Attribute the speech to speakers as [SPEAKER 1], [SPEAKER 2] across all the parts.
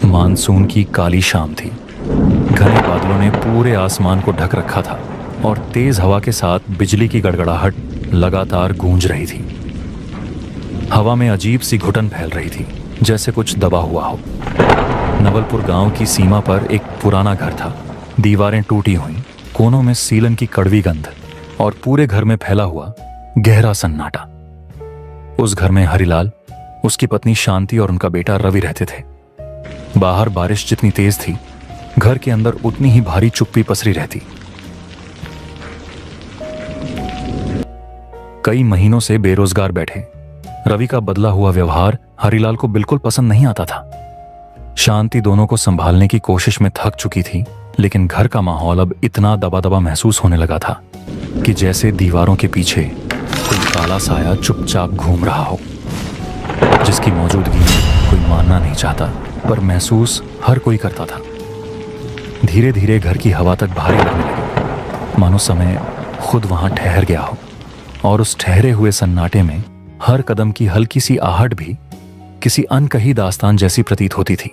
[SPEAKER 1] Monsoon की काली शाम थी। घने बादलों ने पूरे आसमान को ढक रखा था और तेज हवा के साथ बिजली की गड़गड़ाहट लगातार गूंज रही थी। हवा में अजीब सी घुटन फैल रही थी, जैसे कुछ दबा हुआ हो। नवलपुर गांव की सीमा पर एक पुराना घर था। दीवारें टूटी हुई, कोनों में सीलन की कड़वी गंध और पूरे घर में फैला हुआ गहरा सन्नाटा। उस घर में हरिलाल, उसकी पत्नी शांति और उनका बेटा रवि रहते थे। बाहर बारिश जितनी तेज थी, घर के अंदर उतनी ही भारी चुप्पी पसरी रहती। कई महीनों से बेरोजगार बैठे रवि का बदला हुआ व्यवहार हरिलाल को बिल्कुल पसंद नहीं आता था। शांति दोनों को संभालने की कोशिश में थक चुकी थी, लेकिन घर का माहौल अब इतना दबा दबा महसूस होने लगा था कि जैसे दीवारों के पीछे कोई काला साया चुपचाप घूम रहा हो, जिसकी मौजूदगी में कोई मानना नहीं चाहता, पर महसूस हर कोई करता था। धीरे धीरे घर की हवा तक भारी लगने लगी, मानो समय खुद वहां ठहर गया हो, और उस ठहरे हुए सन्नाटे में हर कदम की हल्की सी आहट भी किसी अनकही दास्तान जैसी प्रतीत होती थी।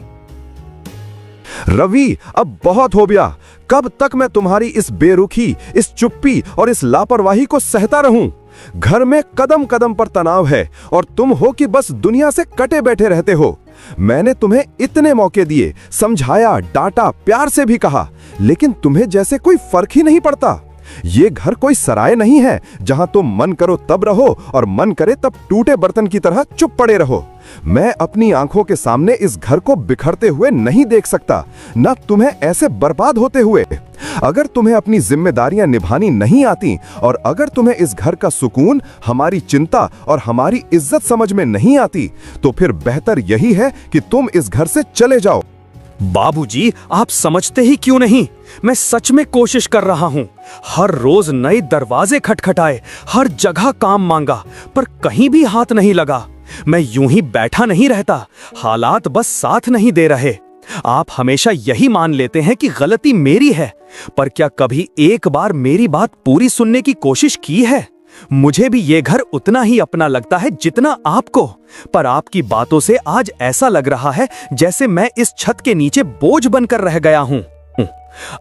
[SPEAKER 2] रवि, अब बहुत हो गया। कब तक मैं तुम्हारी इस बेरुखी, इस चुप्पी और इस लापरवाही को सहता रहूं? घर में कदम कदम पर तनाव है और तुम हो कि बस दुनिया से कटे बैठे रहते हो। मैंने तुम्हें इतने मौके दिए, समझाया, डांटा, प्यार से भी कहा, लेकिन तुम्हें जैसे कोई फर्क ही नहीं पड़ता। ये घर कोई सराय नहीं है जहां तुम मन करो तब रहो और मन करे तब टूटे बर्तन की तरह चुप पड़े रहो। मैं अपनी आंखों के सामने इस घर को बिखरते हुए नहीं देख सकता, न तुम्हें ऐसे बर्बाद होते हुए। अगर तुम्हें अपनी जिम्मेदारियां निभानी नहीं आती और अगर तुम्हें इस घर का सुकून, हमारी चिंता और हमारी इज्जत समझ में नहीं आती, तो फिर बेहतर यही है कि तुम इस घर से चले जाओ।
[SPEAKER 3] बाबूजी, आप समझते ही क्यों नहीं? मैं सच में कोशिश कर रहा हूँ। हर रोज नए दरवाजे खटखटाए, हर जगह काम मांगा, पर कहीं भी हाथ नहीं लगा। मैं यूं ही बैठा नहीं रहता, हालात बस साथ नहीं दे रहे। आप हमेशा यही मान लेते हैं कि गलती मेरी है, पर क्या कभी एक बार मेरी बात पूरी सुनने की कोशिश की है? मुझे भी ये घर उतना ही अपना लगता है जितना आपको, पर आपकी बातों से आज ऐसा लग रहा है जैसे मैं इस छत के नीचे बोझ बनकर रह गया हूं।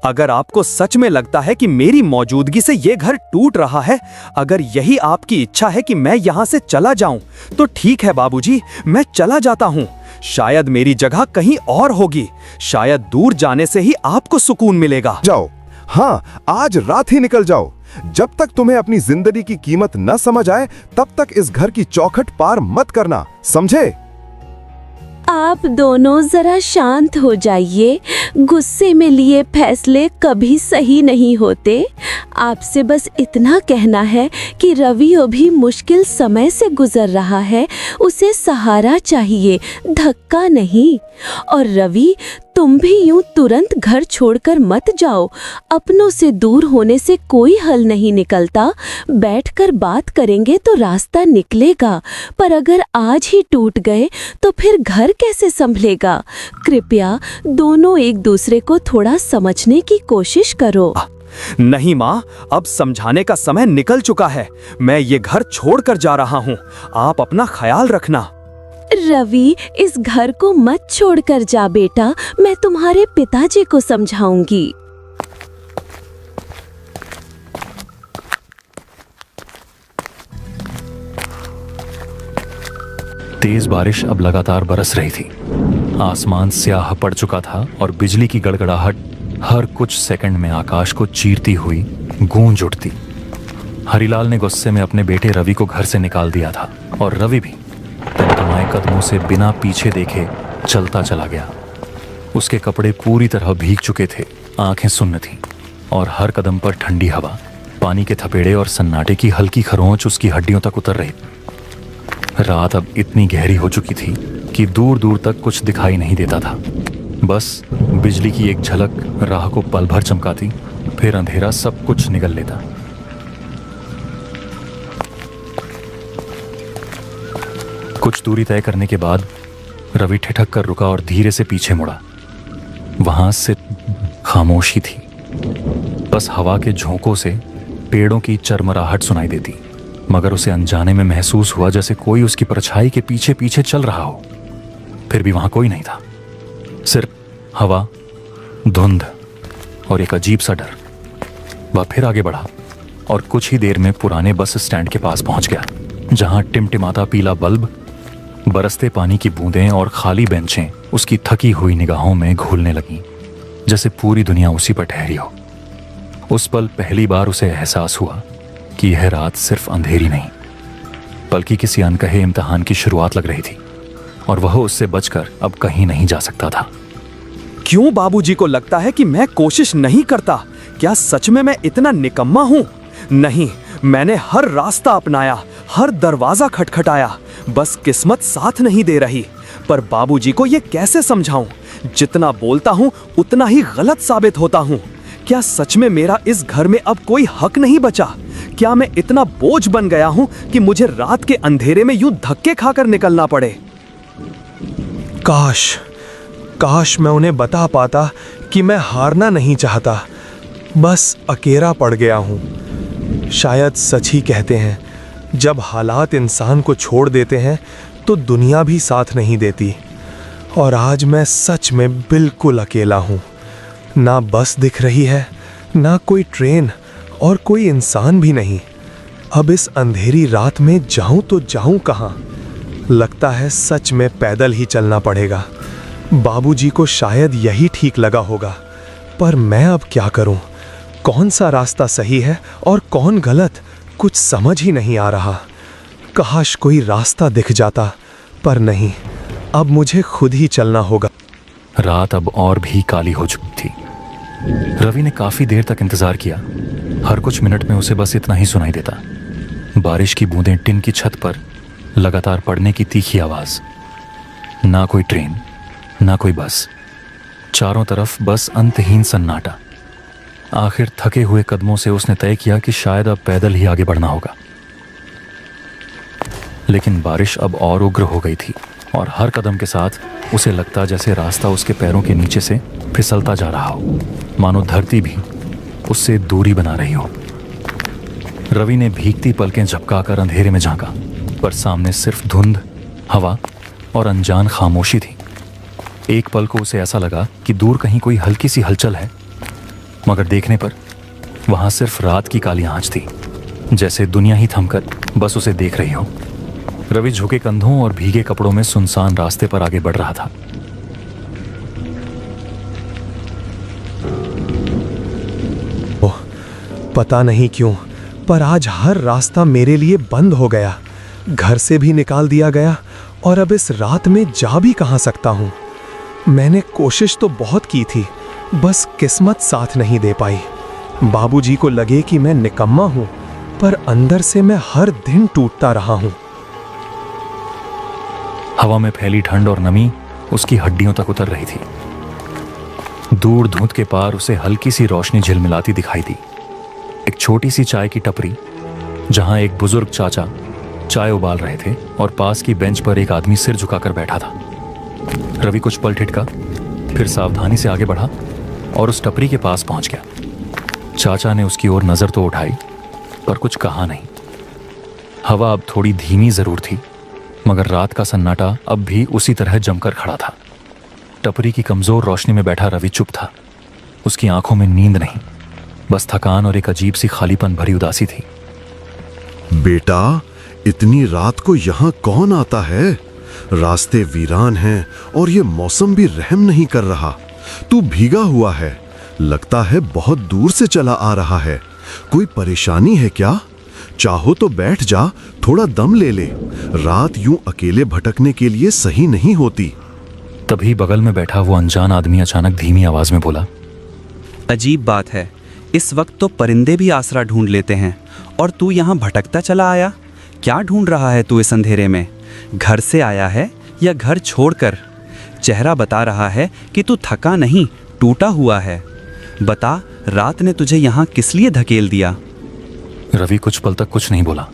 [SPEAKER 3] अगर आपको सच में लगता है कि मेरी मौजूदगी से ये घर टूट रहा है, अगर यही आपकी इच्छा है कि मैं यहां से चला जाऊं, तो ठीक है बाबूजी, मैं चला जाता हूं। शायद मेरी जगह कहीं और होगी, शायद दूर जाने से ही आपको सुकून मिलेगा।
[SPEAKER 2] जाओ, हाँ, आज रात ही निकल जाओ। जब तक तुम्हें अपनी जिंदगी की कीमत न समझ आए, तब तक इस घर की चौखट पार मत करना, समझे?
[SPEAKER 4] आप दोनों जरा शांत हो जाइए। गुस्से में लिए फैसले कभी सही नहीं होते। आपसे बस इतना कहना है कि रवि अभी मुश्किल समय से गुजर रहा है, उसे सहारा चाहिए, धक्का नहीं। और रवि, तुम भी यूं तुरंत घर छोड़कर मत जाओ। अपनों से दूर होने से कोई हल नहीं निकलता। बैठकर बात करेंगे तो रास्ता निकलेगा, पर अगर आज ही टूट गए तो फिर घर कैसे संभलेगा? कृपया दोनों एक दूसरे को थोड़ा समझने की कोशिश करो।
[SPEAKER 3] नहीं माँ, अब समझाने का समय निकल चुका है। मैं ये घर छोड़कर जा रहा हूँ। आप अपना ख्याल रखना।
[SPEAKER 4] रवि, इस घर को मत छोड़कर जा बेटा, मैं तुम्हारे पिताजी को समझाऊंगी।
[SPEAKER 1] तेज बारिश अब लगातार बरस रही थी। आसमान स्याह पड़ चुका था और बिजली की गड़गड़ाहट हर कुछ सेकंड में आकाश को चीरती हुई गूंज उठती। हरिलाल ने गुस्से में अपने बेटे रवि को घर से निकाल दिया था और रवि भी तुम्हारे कदमों से बिना पीछे देखे चलता चला गया। उसके कपड़े पूरी तरह भीग चुके थे, आंखें सुन्न थीं और हर कदम पर ठंडी हवा, पानी के थपेड़े और सन्नाटे की हल्की खरोंच उसकी हड्डियों तक उतर रही। रात अब इतनी गहरी हो चुकी थी कि दूर दूर तक कुछ दिखाई नहीं देता था। बस बिजली की एक झलक राह को पल भर चमकाती, फिर अंधेरा सब कुछ निगल लेता। कुछ दूरी तय करने के बाद रवि ठिठक कर रुका और धीरे से पीछे मुड़ा। वहां से खामोशी थी, बस हवा के झोंकों से पेड़ों की चरमराहट सुनाई देती, मगर उसे अनजाने में महसूस हुआ जैसे कोई उसकी परछाई के पीछे पीछे चल रहा हो। फिर भी वहां कोई नहीं था। सिर्फ हवा, धुंध और एक अजीब सा डर। वह फिर आगे बढ़ा और कुछ ही देर में पुराने बस स्टैंड के पास पहुंच गया, जहां टिमटिमाता पीला बल्ब, बरसते पानी की बूंदें और खाली बेंचें उसकी थकी हुई निगाहों में घुलने लगीं, जैसे पूरी दुनिया उसी पर ठहरी हो। उस पल पहली बार उसे एहसास हुआ कि यह रात सिर्फ अंधेरी नहीं, बल्कि किसी अनकहे इम्तिहान की शुरुआत लग रही थी, और वह उससे बचकर अब कहीं नहीं जा सकता था।
[SPEAKER 3] क्यों बाबूजी को लगता है कि मैं कोशिश नहीं करता? क्या सच में मैं इतना निकम्मा हूँ? नहीं, मैंने हर रास्ता अपनाया, हर दरवाजा खटखटाया, बस किस्मत साथ नहीं दे रही। पर बाबूजी को ये कैसे समझाऊं? जितना बोलता हूँ उतना ही गलत साबित होता हूँ। क्या सच में मेरा इस घर में अब कोई हक नहीं बचा? क्या मैं इतना बोझ बन गया हूँ कि मुझे रात के अंधेरे में यूं धक्के खाकर निकलना पड़े?
[SPEAKER 5] काश मैं उन्हें बता पाता कि मैं हारना नहीं चाहता, बस अकेला पड़ गया हूँ। शायद सच ही कहते हैं, जब हालात इंसान को छोड़ देते हैं तो दुनिया भी साथ नहीं देती। और आज मैं सच में बिल्कुल अकेला हूँ। ना बस दिख रही है, ना कोई ट्रेन, और कोई इंसान भी नहीं। अब इस अंधेरी रात में जाऊँ तो जाऊँ कहाँ? लगता है सच में पैदल ही चलना पड़ेगा। बाबूजी को शायद यही ठीक लगा होगा, पर मैं अब क्या करूं? कौन सा रास्ता सही है और कौन गलत, कुछ समझ ही नहीं आ रहा। काश कोई रास्ता दिख जाता, पर नहीं, अब मुझे खुद ही चलना होगा।
[SPEAKER 1] रात अब और भी काली हो चुकी थी। रवि ने काफी देर तक इंतजार किया। हर कुछ मिनट में उसे बस इतना ही सुनाई देता, बारिश की बूंदें टिन की छत पर लगातार पड़ने की तीखी आवाज। ना कोई ट्रेन, ना कोई बस, चारों तरफ बस अंतहीन सन्नाटा। आखिर थके हुए कदमों से उसने तय किया कि शायद अब पैदल ही आगे बढ़ना होगा। लेकिन बारिश अब और उग्र हो गई थी, और हर कदम के साथ उसे लगता जैसे रास्ता उसके पैरों के नीचे से फिसलता जा रहा हो, मानो धरती भी उससे दूरी बना रही हो। रवि ने भीगती पलकें झपकाकर अंधेरे में झांका, पर सामने सिर्फ धुंध, हवा और अनजान खामोशी थी। एक पल को उसे ऐसा लगा कि दूर कहीं कोई हल्की सी हलचल है, मगर देखने पर वहां सिर्फ रात की काली आंच थी, जैसे दुनिया ही थमकर बस उसे देख रही हो। रवि झुके कंधों और भीगे कपड़ों में सुनसान रास्ते पर आगे बढ़ रहा था।
[SPEAKER 5] ओह, पता नहीं क्यों, पर आज हर रास्ता मेरे लिए बंद हो गया। घर से भी निकाल दिया गया, और अब इस रात में जा भी कहां सकता हूं? मैंने कोशिश तो बहुत की थी, बस किस्मत साथ नहीं दे पाई। बाबूजी को लगे कि मैं निकम्मा हूं, पर अंदर से मैं हर दिन टूटता रहा हूं।
[SPEAKER 1] हवा में फैली ठंड और नमी उसकी हड्डियों तक उतर रही थी। दूर धुंध के पार उसे हल्की सी रोशनी झिलमिलाती दिखाई दी। एक छोटी सी चाय की टपरी, जहां एक बुजुर्ग चाचा चाय उबाल रहे थे, और पास की बेंच पर एक आदमी सिर झुकाकर बैठा था। रवि कुछ पल ठिठका, फिर सावधानी से आगे बढ़ा और उस टपरी के पास पहुंच गया। चाचा ने उसकी ओर नजर तो उठाई, पर कुछ कहा नहीं। हवा अब थोड़ी धीमी जरूर थी, मगर रात का सन्नाटा अब भी उसी तरह जमकर खड़ा था। टपरी की कमजोर रोशनी में बैठा रवि चुप था। उसकी आंखों में नींद नहीं, बस थकान और एक अजीब सी खालीपन भरी उदासी थी।
[SPEAKER 2] बेटा, इतनी रात को यहाँ कौन आता है? रास्ते वीरान हैं और ये मौसम भी रहम नहीं कर रहा। तू भीगा हुआ है, लगता है बहुत दूर से चला आ रहा है। कोई परेशानी है क्या? चाहो तो बैठ जा, थोड़ा दम ले ले। रात यूं अकेले भटकने के लिए सही नहीं होती।
[SPEAKER 1] तभी बगल में बैठा वो अनजान आदमी अचानक धीमी आवाज में बोला,
[SPEAKER 6] अजीब बात है, इस वक्त तो परिंदे भी आसरा ढूंढ लेते हैं, और तू यहाँ भटकता चला आया। क्या ढूंढ रहा है तू इस अंधेरे में? घर से आया है या घर छोड़कर? चेहरा बता रहा है कि तू थका नहीं, टूटा हुआ है। बता, रात ने तुझे यहाँ किस लिए धकेल दिया?
[SPEAKER 1] रवि कुछ पल तक कुछ नहीं बोला,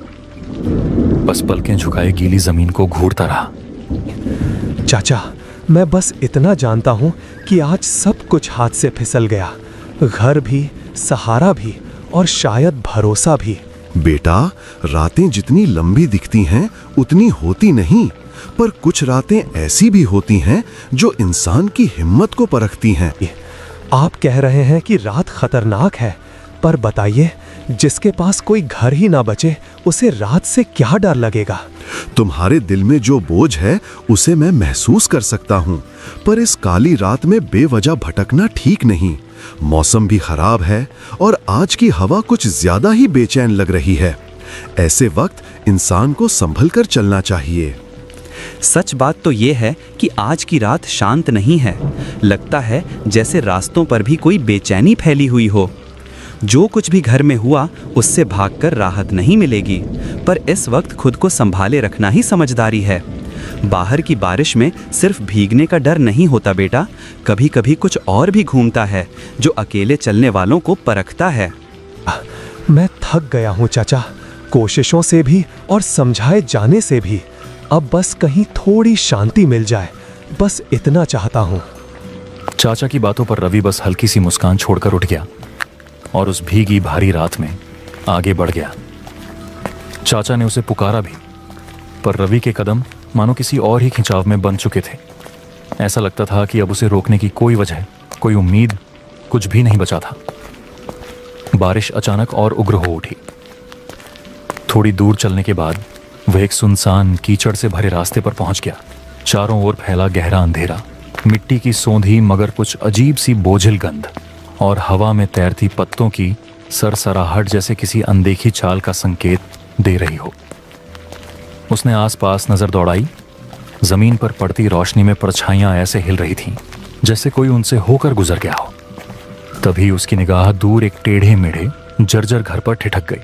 [SPEAKER 1] बस पलकें झुकाए गीली जमीन को घूरता रहा।
[SPEAKER 5] चाचा, मैं बस इतना जानता हूं कि आज सब कुछ हाथ से फिसल गया। घर भी, सहारा भी, और शायद भरोसा भी।
[SPEAKER 2] बेटा, रातें जितनी लंबी दिखती हैं उतनी होती नहीं, पर कुछ रातें ऐसी भी होती हैं जो इंसान की हिम्मत को परखती हैं।
[SPEAKER 5] आप कह रहे हैं कि रात खतरनाक है, पर बताइए, जिसके पास कोई घर ही ना बचे उसे रात से क्या डर लगेगा?
[SPEAKER 2] तुम्हारे दिल में जो बोझ है उसे मैं महसूस कर सकता हूँ, पर इस काली रात में बेवजह भटकना ठीक नहीं। मौसम भी खराब है और आज की हवा कुछ ज्यादा ही बेचैन लग रही है। ऐसे वक्त इंसान को संभल कर चलना चाहिए।
[SPEAKER 6] सच बात तो ये है कि आज की रात शांत नहीं है। लगता है जैसे रास्तों पर भी कोई बेचैनी फैली हुई हो। जो कुछ भी घर में हुआ उससे भागकर राहत नहीं मिलेगी, पर इस वक्त खुद को संभाले रखना ही समझदारी है। बाहर की बारिश में सिर्फ भीगने का डर नहीं होता बेटा, कभी कभी कुछ और भी घूमता है जो अकेले चलने वालों को परखता है।
[SPEAKER 5] मैं थक गया हूँ चाचा, कोशिशों से भी और समझाए जाने से भी। अब बस कहीं थोड़ी शांति मिल जाए, बस इतना चाहता हूँ।
[SPEAKER 1] चाचा की बातों पर रवि बस हल्की सी मुस्कान छोड़कर उठ गया और उस भीगी भारी रात में आगे बढ़ गया। चाचा ने उसे पुकारा भी, पर रवि के कदम मानो किसी और ही खिंचाव में बंध चुके थे। ऐसा लगता था कि अब उसे रोकने की कोई वजह, कोई उम्मीद, कुछ भी नहीं बचा था। बारिश अचानक और उग्र हो उठी। थोड़ी दूर चलने के बाद वह एक सुनसान कीचड़ से भरे रास्ते पर पहुंच गया। चारों ओर फैला गहरा अंधेरा, मिट्टी की सोंधी मगर कुछ अजीब सी बोझिल गंध और हवा में तैरती पत्तों की सरसराहट जैसे किसी अनदेखी चाल का संकेत दे रही हो। उसने आसपास नजर दौड़ाई। जमीन पर पड़ती रोशनी में परछाइयां ऐसे हिल रही थीं जैसे कोई उनसे होकर गुजर गया हो। तभी उसकी निगाह दूर एक टेढ़े मेढ़े जर्जर घर पर ठिठक गई।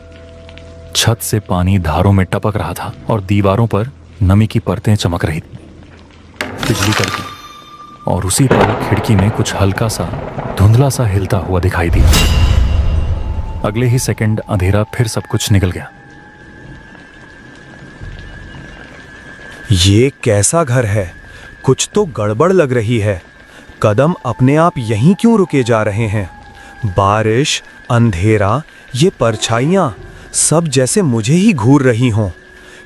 [SPEAKER 1] छत से पानी धारों में टपक रहा था और दीवारों पर नमी की परतें चमक रही थी। बिजली कड़की और उसी पर खिड़की में कुछ हल्का सा धुंधला सा हिलता हुआ दिखाई दिया। अगले ही सेकंड अंधेरा फिर सब कुछ निकल गया।
[SPEAKER 5] ये कैसा घर है? कुछ तो गड़बड़ लग रही है। कदम अपने आप यहीं क्यों रुके जा रहे हैं? बारिश, अंधेरा, ये परछाइयां सब जैसे मुझे ही घूर रही हों।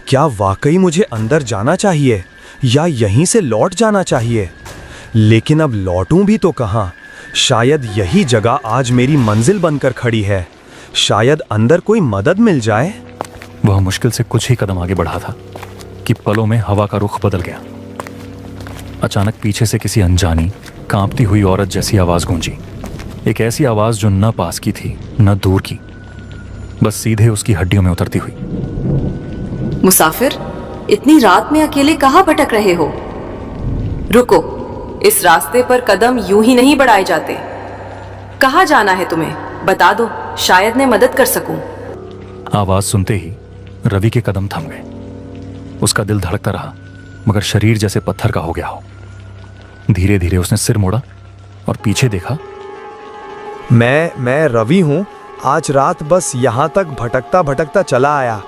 [SPEAKER 5] क्या वाकई मुझे अंदर जाना चाहिए या यहीं से लौट जाना चाहिए? लेकिन अब लौटूं भी तो कहाँ? शायद यही जगह आज मेरी मंजिल बनकर खड़ी है। शायद अंदर कोई मदद मिल जाए।
[SPEAKER 1] वह मुश्किल से कुछ ही कदम आगे बढ़ा था कि पलों में हवा का रुख बदल गया। अचानक पीछे से किसी अनजानी कांपती हुई औरत जैसी आवाज गूंजी। एक ऐसी आवाज जो न पास की थी न दूर की, बस सीधे उसकी हड्डियों में उतरती हुई।
[SPEAKER 7] मुसाफिर, इतनी रात में अकेले कहाँ भटक रहे हो? रुको, इस रास्ते पर कदम यूं ही नहीं बढ़ाए जाते। कहाँ जाना है तुम्हें? बता दो, शायद मैं मदद कर सकूं।
[SPEAKER 1] आवाज सुनते ही रवि के कदम थम गए। उसका दिल धड़कता रहा मगर शरीर जैसे पत्थर का हो गया हो। धीरे धीरे उसने सिर मोड़ा और पीछे देखा।
[SPEAKER 5] मैं रवि हूँ। आज रात बस यहाँ तक भटकता भटकता चला आया।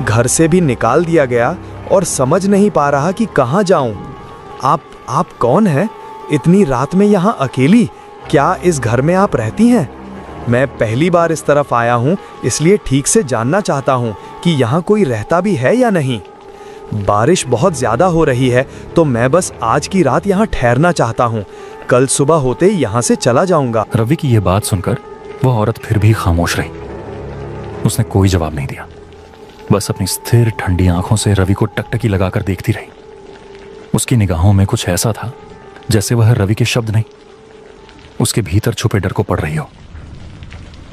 [SPEAKER 5] घर से भी निकाल दिया गया और समझ नहीं पा रहा कि कहाँ जाऊँ। आप कौन हैं? इतनी रात में यहाँ अकेली? क्या इस घर में आप रहती हैं? मैं पहली बार इस तरफ आया हूँ, इसलिए ठीक से जानना चाहता हूँ कि यहाँ कोई रहता भी है या नहीं। बारिश बहुत ज़्यादा हो रही है तो मैं बस आज की रात यहाँ ठहरना चाहता हूँ। कल सुबह होते ही यहाँ से चला जाऊँगा।
[SPEAKER 1] रवि की यह बात सुनकर वह औरत फिर भी खामोश रही। उसने कोई जवाब नहीं दिया, बस अपनी स्थिर ठंडी आंखों से रवि को टकटकी लगाकर देखती रही। उसकी निगाहों में कुछ ऐसा था जैसे वह रवि के शब्द नहीं, उसके भीतर छुपे डर को पढ़ रही हो।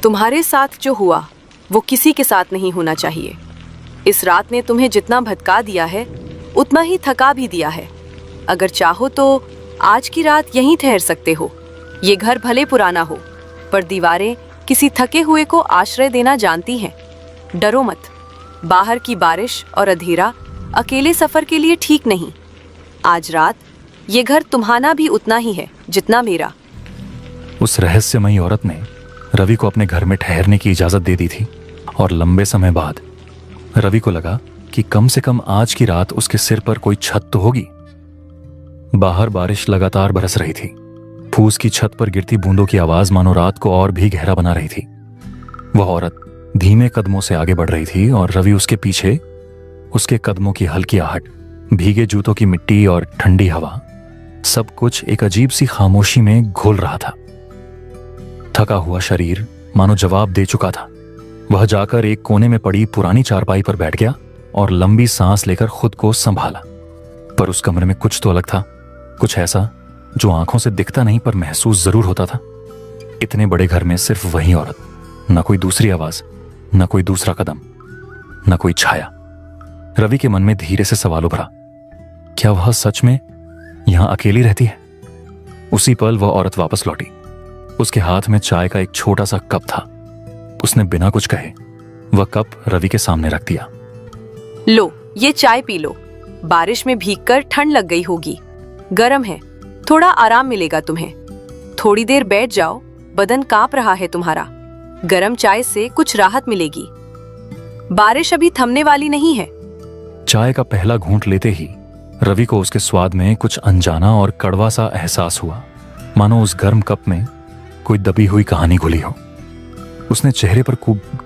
[SPEAKER 7] तुम्हारे साथ जो हुआ वो किसी के साथ नहीं होना चाहिए। इस रात ने तुम्हें जितना भटका दिया है उतना ही थका भी दिया है। अगर चाहो तो आज की रात यहीं ठहर सकते हो। ये घर भले पुराना हो पर दीवारें किसी थके हुए को आश्रय देना जानती हैं। डरो मत, बाहर की बारिश और अंधेरा अकेले सफर के लिए ठीक नहीं। आज रात ये घर तुम्हारा भी उतना ही है जितना मेरा।
[SPEAKER 1] उस रहस्यमयी औरत ने रवि को अपने घर में ठहरने की इजाजत दे दी थी और लंबे समय बाद रवि को लगा कि कम से कम आज की रात उसके सिर पर कोई छत तो होगी। बाहर बारिश लगातार बरस रही थी। फूस की छत पर गिरती बूंदों की आवाज मानो रात को और भी गहरा बना रही थी। वह औरत धीमे कदमों से आगे बढ़ रही थी और रवि उसके पीछे उसके कदमों की हल्की आहट, भीगे जूतों की मिट्टी और ठंडी हवा, सब कुछ एक अजीब सी खामोशी में घुल रहा था। थका हुआ शरीर मानो जवाब दे चुका था। वह जाकर एक कोने में पड़ी पुरानी चारपाई पर बैठ गया और लंबी सांस लेकर खुद को संभाला। पर उस कमरे में कुछ तो अलग था, कुछ ऐसा जो आंखों से दिखता नहीं पर महसूस जरूर होता था। इतने बड़े घर में सिर्फ वही औरत, न कोई दूसरी आवाज, न कोई दूसरा कदम, न कोई छाया। रवि के मन में धीरे से सवाल उभरा, क्या वह सच में यहां अकेली रहती है? उसी पल वह औरत वापस लौटी। उसके हाथ में चाय का एक छोटा सा कप था। उसने बिना कुछ कहे वह कप रवि के सामने रख दिया।
[SPEAKER 7] लो, ये चाय पी लो। बारिश में भीगकर ठंड लग गई होगी, गर्म है, थोड़ा आराम मिलेगा तुम्हें। थोड़ी देर बैठ जाओ, बदन कांप रहा है तुम्हारा। गर्म चाय से कुछ राहत मिलेगी। बारिश अभी थमने वाली नहीं है।
[SPEAKER 1] चाय का पहला घूंट लेते ही रवि को उसके स्वाद में कुछ अनजाना और कड़वा सा एहसास हुआ, मानो उस गर्म कप में कोई दबी हुई कहानी घुली हो। उसने चेहरे पर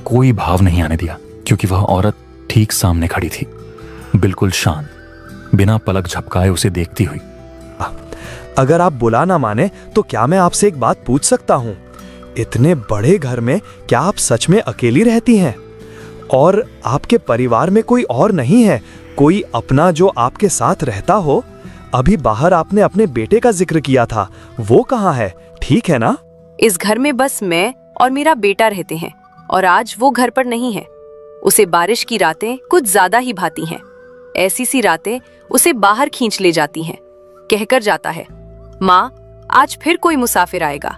[SPEAKER 1] कोई भाव नहीं आने दिया, क्योंकि वह औरत ठीक सामने खड़ी थी, बिल्कुल शांत, बिना पलक झपकाए उसे देखती हुई।
[SPEAKER 5] अगर आप बुला ना माने तो क्या मैं आपसे एक बात पूछ सकता हूँ? इतने बड़े घर में क्या आप सच में अकेली रहती हैं? और आपके परिवार में कोई और नहीं है, कोई अपना जो आपके साथ रहता हो? अभी बाहर आपने अपने बेटे का जिक्र किया था, वो कहाँ है? ठीक है ना?
[SPEAKER 7] इस घर में बस मैं और मेरा बेटा रहते हैं, और आज वो घर पर नहीं है। उसे बारिश की रातें कुछ ज्यादा ही भाती हैं। ऐसी सी रातें उसे बाहर खींच ले जाती हैं। कहकर जाता है, माँ आज फिर कोई मुसाफिर आएगा।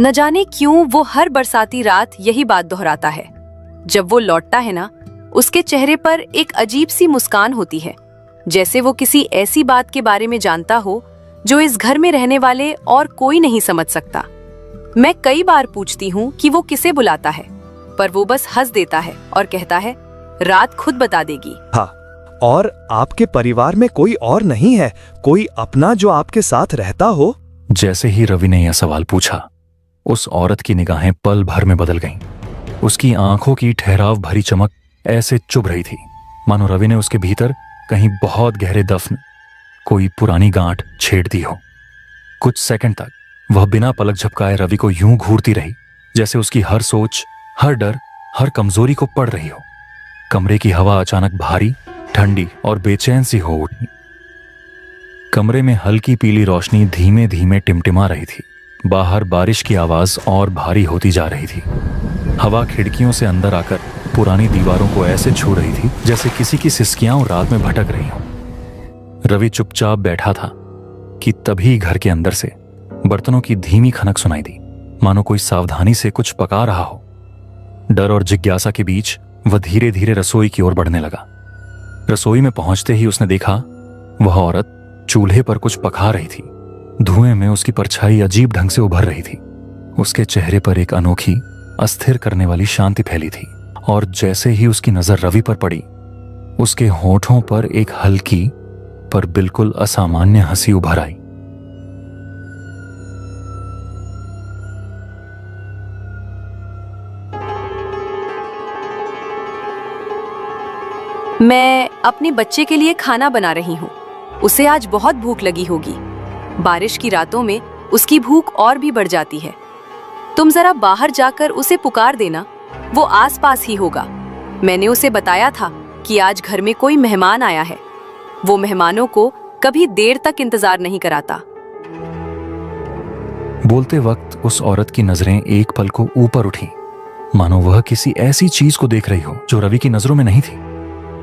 [SPEAKER 7] न जाने क्यों वो हर बरसाती रात यही बात दोहराता है। जब वो लौटता है ना, उसके चेहरे पर एक अजीब सी मुस्कान होती है, जैसे वो किसी ऐसी बात के बारे में जानता हो जो इस घर में रहने वाले और कोई नहीं समझ सकता। मैं कई बार पूछती हूँ कि वो किसे बुलाता है, पर वो बस हंस देता है और कहता है, रात खुद बता देगी।
[SPEAKER 5] हाँ, और आपके परिवार में कोई और नहीं है, कोई अपना जो आपके साथ रहता हो?
[SPEAKER 1] जैसे ही रवि ने यह सवाल पूछा, उस औरत की निगाहें पल भर में बदल गईं। उसकी आंखों की ठहराव भरी चमक ऐसे चुभ रही थी, मानो रवि ने उसके भीतर कहीं बहुत गहरे दफन कोई पुरानी गांठ छेड़ दी हो। कुछ सेकंड तक वह बिना पलक झपकाए रवि को यूं घूरती रही, जैसे उसकी हर सोच, हर डर, हर कमजोरी को पढ़ रही हो। कमरे की हवा अचानक भारी, ठंडी और बेचैन सी हो उठी। कमरे में हल्की पीली रोशनी धीमे धीमे टिमटिमा रही थी। बाहर बारिश की आवाज और भारी होती जा रही थी। हवा खिड़कियों से अंदर आकर पुरानी दीवारों को ऐसे छू रही थी जैसे किसी की सिसकियां रात में भटक रही हों। रवि चुपचाप बैठा था कि तभी घर के अंदर से बर्तनों की धीमी खनक सुनाई दी, मानो कोई सावधानी से कुछ पका रहा हो। डर और जिज्ञासा के बीच वह धीरे धीरे रसोई की ओर बढ़ने लगा। रसोई में पहुंचते ही उसने देखा वह औरत चूल्हे पर कुछ पका रही थी। धुएं में उसकी परछाई अजीब ढंग से उभर रही थी। उसके चेहरे पर एक अनोखी, अस्थिर करने वाली शांति फैली थी, और जैसे ही उसकी नजर रवि पर पड़ी, उसके होठों पर एक हल्की पर बिल्कुल असामान्य हंसी उभर आई।
[SPEAKER 7] मैं अपने बच्चे के लिए खाना बना रही हूँ। उसे आज बहुत भूख लगी होगी। बारिश की रातों में उसकी भूख और भी बढ़ जाती है। तुम जरा बाहर जाकर उसे पुकार देना, वो आसपास ही होगा। मैंने उसे बताया था कि आज घर में कोई मेहमान आया है। वो मेहमानों को कभी देर तक इंतजार नहीं कराता।
[SPEAKER 1] बोलते वक्त उस औरत की नजरें एक पल को ऊपर उठी, मानो वह किसी ऐसी चीज को देख रही हो जो रवि की नजरों में नहीं थी।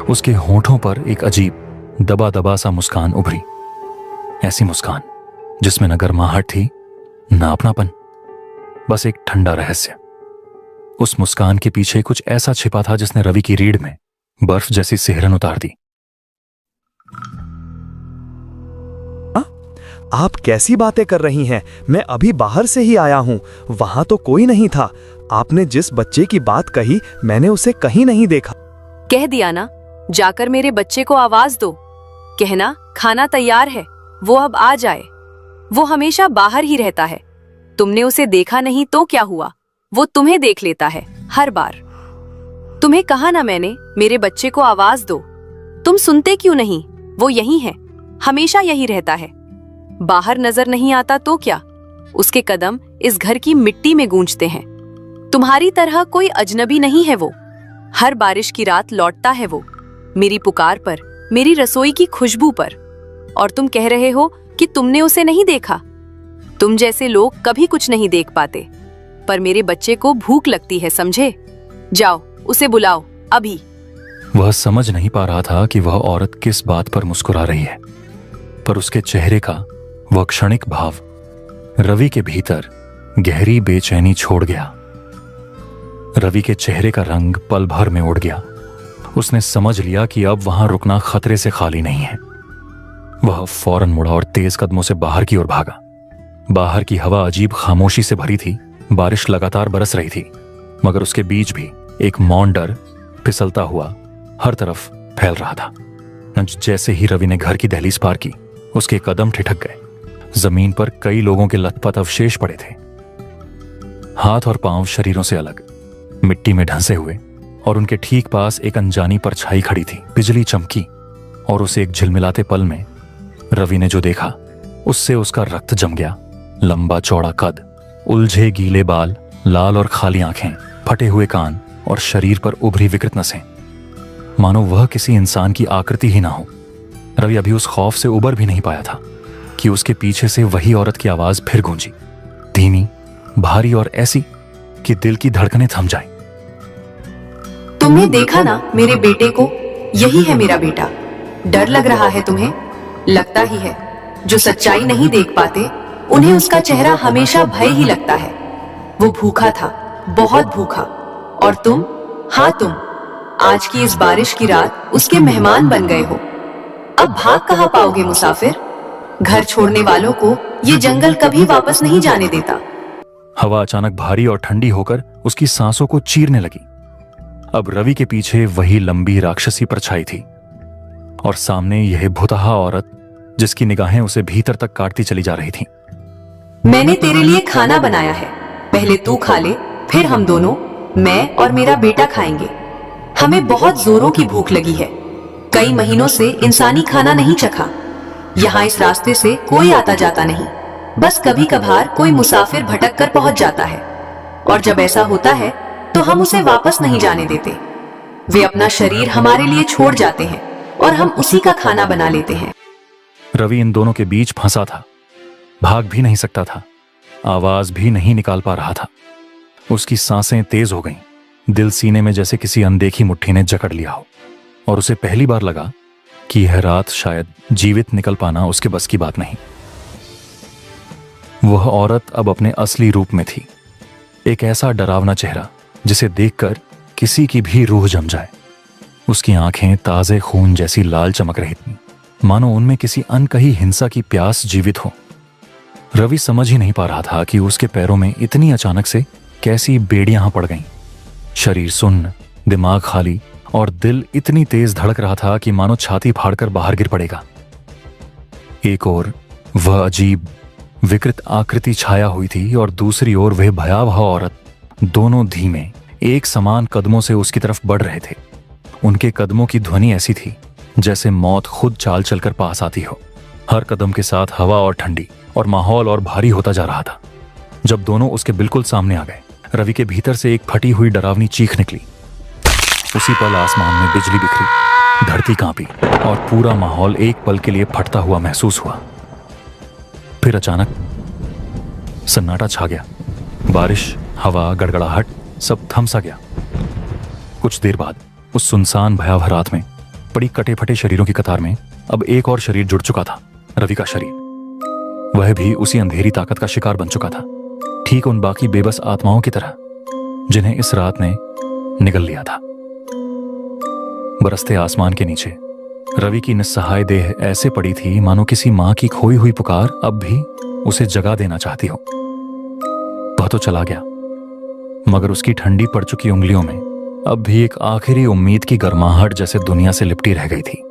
[SPEAKER 1] उसके होठों पर एक अजीब दबा दबा सा मुस्कान उभरी, ऐसी मुस्कान जिसमें न गर्माहट थी न अपनापन, बस एक ठंडा रहस्य। उस मुस्कान के पीछे कुछ ऐसा छिपा था जिसने रवि की रीढ़ में बर्फ जैसी सिहरन उतार दी।
[SPEAKER 5] आप कैसी बातें कर रही हैं? मैं अभी बाहर से ही आया हूँ, वहां तो कोई नहीं था। आपने जिस बच्चे की बात कही, मैंने उसे कहीं नहीं देखा।
[SPEAKER 7] कह दिया ना, जाकर मेरे बच्चे को आवाज दो। कहना खाना तैयार है, वो अब आ जाए। वो हमेशा बाहर ही रहता है। तुमने उसे देखा नहीं तो क्या हुआ, वो तुम्हें देख लेता है हर बार। तुम्हें कहा ना मैंने, मेरे बच्चे को आवाज दो। तुम सुनते क्यों नहीं? वो यही है, हमेशा यही रहता है। बाहर नजर नहीं आता तो क्या, उसके कदम इस घर की मिट्टी में गूंजते हैं। तुम्हारी तरह कोई अजनबी नहीं है वो। हर बारिश की रात लौटता है वो, मेरी पुकार पर, मेरी रसोई की खुशबू पर। और तुम कह रहे हो कि तुमने उसे नहीं देखा। तुम जैसे लोग कभी कुछ नहीं देख पाते। पर मेरे बच्चे को भूख लगती है, समझे? जाओ उसे बुलाओ अभी।
[SPEAKER 1] वह समझ नहीं पा रहा था कि वह औरत किस बात पर मुस्कुरा रही है, पर उसके चेहरे का वह क्षणिक भाव रवि के भीतर गहरी बेचैनी छोड़ गया। रवि के चेहरे का रंग पल भर में उड़ गया। उसने समझ लिया कि अब वहां रुकना खतरे से खाली नहीं है। वह फौरन मुड़ा और तेज कदमों से बाहर की ओर भागा। बाहर की हवा अजीब खामोशी से भरी थी। बारिश लगातार बरस रही थी, मगर उसके बीच भी एक मौन डर फिसलता हुआ हर तरफ फैल रहा था। जैसे ही रवि ने घर की दहलीज पार की, उसके कदम ठिठक गए। जमीन पर कई लोगों के लथपथ अवशेष पड़े थे, हाथ और पांव शरीरों से अलग, मिट्टी में ढंसे हुए, और उनके ठीक पास एक अनजानी परछाई खड़ी थी। बिजली चमकी और उसे एक झिलमिलाते पल में रवि ने जो देखा उससे उसका रक्त जम गया। लंबा चौड़ा कद, उलझे गीले बाल, लाल और खाली आंखें, फटे हुए कान और शरीर पर उभरी विकृत नसें, मानो वह किसी इंसान की आकृति ही ना हो। रवि अभी उस खौफ से उबर भी नहीं पाया था कि उसके पीछे से वही औरत की आवाज फिर गूंजी, धीमी, भारी और ऐसी कि दिल की धड़कनें थम जाए।
[SPEAKER 7] तुमने देखा ना मेरे बेटे को? यही है मेरा बेटा। डर लग रहा है तुम्हें? लगता ही है। जो सच्चाई नहीं देख पाते उन्हें उसका चेहरा हमेशा भय ही लगता है। वो भूखा था, बहुत भूखा। और तुम, हाँ तुम, आज की इस बारिश की रात उसके मेहमान बन गए हो। अब भाग कहाँ पाओगे मुसाफिर? घर छोड़ने वालों को ये जंगल कभी वापस नहीं जाने देता।
[SPEAKER 1] हवा अचानक भारी और ठंडी होकर उसकी सांसों को चीरने लगी। अब रवि के पीछे वही लंबी राक्षसी परछाई थी, और सामने यह भुतहा औरत जिसकी निगाहें उसे भीतर तक काटती चली जा रही थीं।
[SPEAKER 7] मैंने तेरे लिए खाना बनाया है, पहले तू खा ले, फिर हम दोनों, मैं और मेरा बेटा खाएंगे। हमें बहुत जोरों की भूख लगी है। कई महीनों से इंसानी खाना नहीं चखा। यहाँ इस रास्ते से कोई आता जाता नहीं, बस कभी कभार कोई मुसाफिर भटक कर पहुंच जाता है, और जब ऐसा होता है तो हम उसे वापस नहीं जाने देते। वे अपना शरीर हमारे लिए छोड़ जाते हैं और हम उसी का खाना बना लेते हैं।
[SPEAKER 1] रवि इन दोनों के बीच फंसा था, भाग भी नहीं सकता था, आवाज भी नहीं निकाल पा रहा था। उसकी सांसें तेज हो गईं, दिल सीने में जैसे किसी अनदेखी मुट्ठी ने जकड़ लिया हो, और उसे पहली बार लगा कि यह रात शायद जीवित निकल पाना उसके बस की बात नहीं। वह औरत अब अपने असली रूप में थी, एक ऐसा डरावना चेहरा जिसे देखकर किसी की भी रूह जम जाए। उसकी आंखें ताजे खून जैसी लाल चमक रही थीं, मानो उनमें किसी अनकही हिंसा की प्यास जीवित हो। रवि समझ ही नहीं पा रहा था कि उसके पैरों में इतनी अचानक से कैसी बेड़ियां पड़ गईं। शरीर सुन्न, दिमाग खाली, और दिल इतनी तेज धड़क रहा था कि मानो छाती फाड़कर बाहर गिर पड़ेगा। एक ओर वह अजीब विकृत आकृति छाया हुई थी, और दूसरी ओर वह भयावह औरत। दोनों धीमे, एक समान कदमों से उसकी तरफ बढ़ रहे थे। उनके कदमों की ध्वनि ऐसी थी जैसे मौत खुद चाल चलकर पास आती हो। हर कदम के साथ हवा और ठंडी, और माहौल और भारी होता जा रहा था। जब दोनों उसके बिल्कुल सामने आ गए, रवि के भीतर से एक फटी हुई डरावनी चीख निकली। उसी पल आसमान में बिजली बिखरी, धरती कांपी, और पूरा माहौल एक पल के लिए फटता हुआ महसूस हुआ। फिर अचानक सन्नाटा छा गया। बारिश, हवा, गड़गड़ाहट सब थम सा गया। कुछ देर बाद उस सुनसान भयावह रात में पड़ी कटे फटे शरीरों की कतार में अब एक और शरीर जुड़ चुका था, रवि का शरीर। वह भी उसी अंधेरी ताकत का शिकार बन चुका था, ठीक उन बाकी बेबस आत्माओं की तरह जिन्हें इस रात ने निगल लिया था। बरसते आसमान के नीचे रवि की निस्सहाय देह ऐसे पड़ी थी मानो किसी मां की खोई हुई पुकार अब भी उसे जगा देना चाहती हो। वह तो चला गया, मगर उसकी ठंडी पड़ चुकी उंगलियों में अब भी एक आखिरी उम्मीद की गर्माहट जैसे दुनिया से लिपटी रह गई थी।